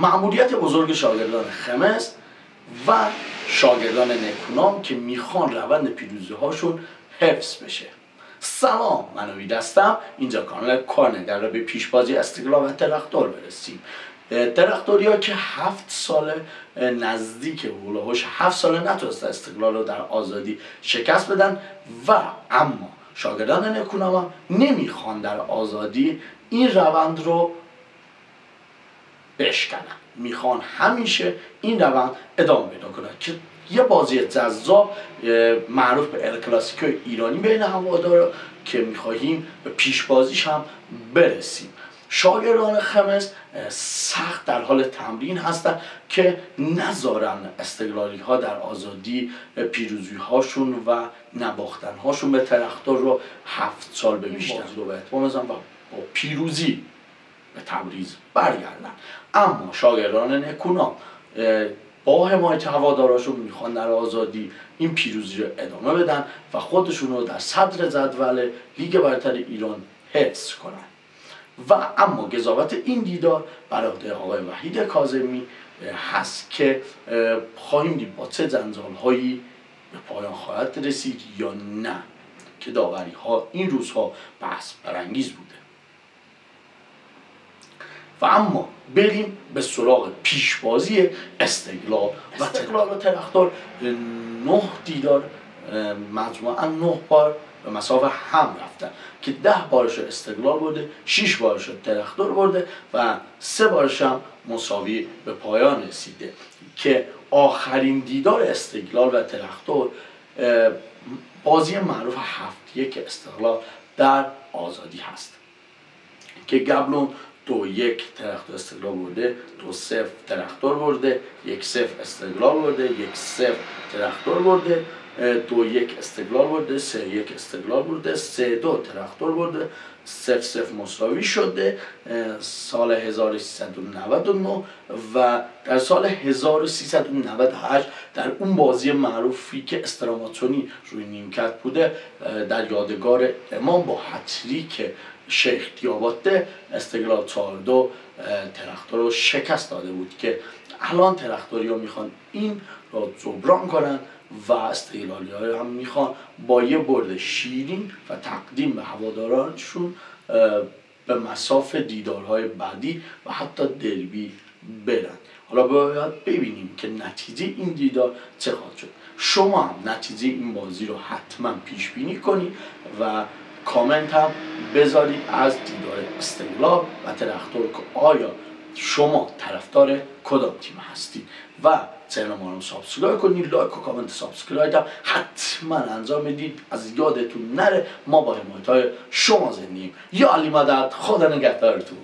مأموریت بزرگ شاگردان خمس و شاگردان نکونام که میخوان روند پیروزی هاشون حفظ بشه. سلام، من امید هستم. اینجا کانال کارنه در به پیشبازی استقلال و ترقدور برسیم. ترقدوری ها که 7 سال نزدیک هولوهوش 7 سال نتونسته استقلال رو در آزادی شکست بدن و اما شاگردان نکونام هم نمیخوان در آزادی این روند رو بشکنن، میخوان همیشه این روند ادامه پیدا کنن که یه بازی جذاب معروف به ال کلاسیکو ایرانی بین هوادارا که میخواهیم به پیشبازیش هم برسیم. شاگردان خمس سخت در حال تمرین هستن که نذارن استقلالی ها در آزادی پیروزی هاشون و نباختن هاشون به ترقدور رو 7 سال به بیشتر رو به اتمام بزنن و با پیروزی به تبریز برگردن. اما شاگردان نکونام با حمایت هواداراشون میخوان در آزادی این پیروزی رو ادامه بدن و خودشون رو در صدر جدول لیگ برتر ایران حفظ کنن. و اما قضاوت این دیدار بر عهده آقای وحید کاظمی هست که خواهیم دید با چه جنجال هایی به پایان خواهد رسید یا نه، که داوری ها این روزها بحث برانگیز بوده. و اما بریم به سراغ پیشبازی استقلال و ترقدور. 9 دیدار مجموعاً 9 بار به مساوی هم رفتن که 10 بارش استقلال برده، 6 بارش ترقدور برده و 3 بارش هم مساوی به پایان رسیده که آخرین دیدار استقلال و ترقدور بازی معروف 7-1 استقلال در آزادی هست که قبل 2-1 ترقدور استقلال برده، 2-0 ترقدور برده، 1-0 استقلال برده، 1-0 ترقدور برده، 2-1 استقلال برده، 3-1 استقلال برده، 3-2 ترقدور برده، 0-0 مساوی شده سال 1399 و در سال 1398 در اون بازی معروفی که استراماچونی روی نیمکت بوده در یادگار امام با هتریک شیخ دیاباته استقلال 4-2 ترقدور رو شکست داده بود که الان ترقدوری ها میخوان این رو جبران کنن و استقلالی ها هم میخوان با یه برد شیرین و تقدیم به هوادارانشون به مصاف دیدارهای بعدی و حتی دربی برن. حالا باید ببینیم که نتیجه این دیدار چه خواهد شد. شما هم نتیجه این بازی رو حتما پیش بینی کنید و کامنت هم بذارید از دیدار استقلال و ترقدور که آیا شما طرفدار کدام تیم هستید و چنل ما رو سابسکرایب کنید، لایک و کامنت سابسکرایب هم حتما انجام بدید. از یادتون نره ما با حمایت های شما زندگیم. یا علی مدد، خدا نگهدارتون.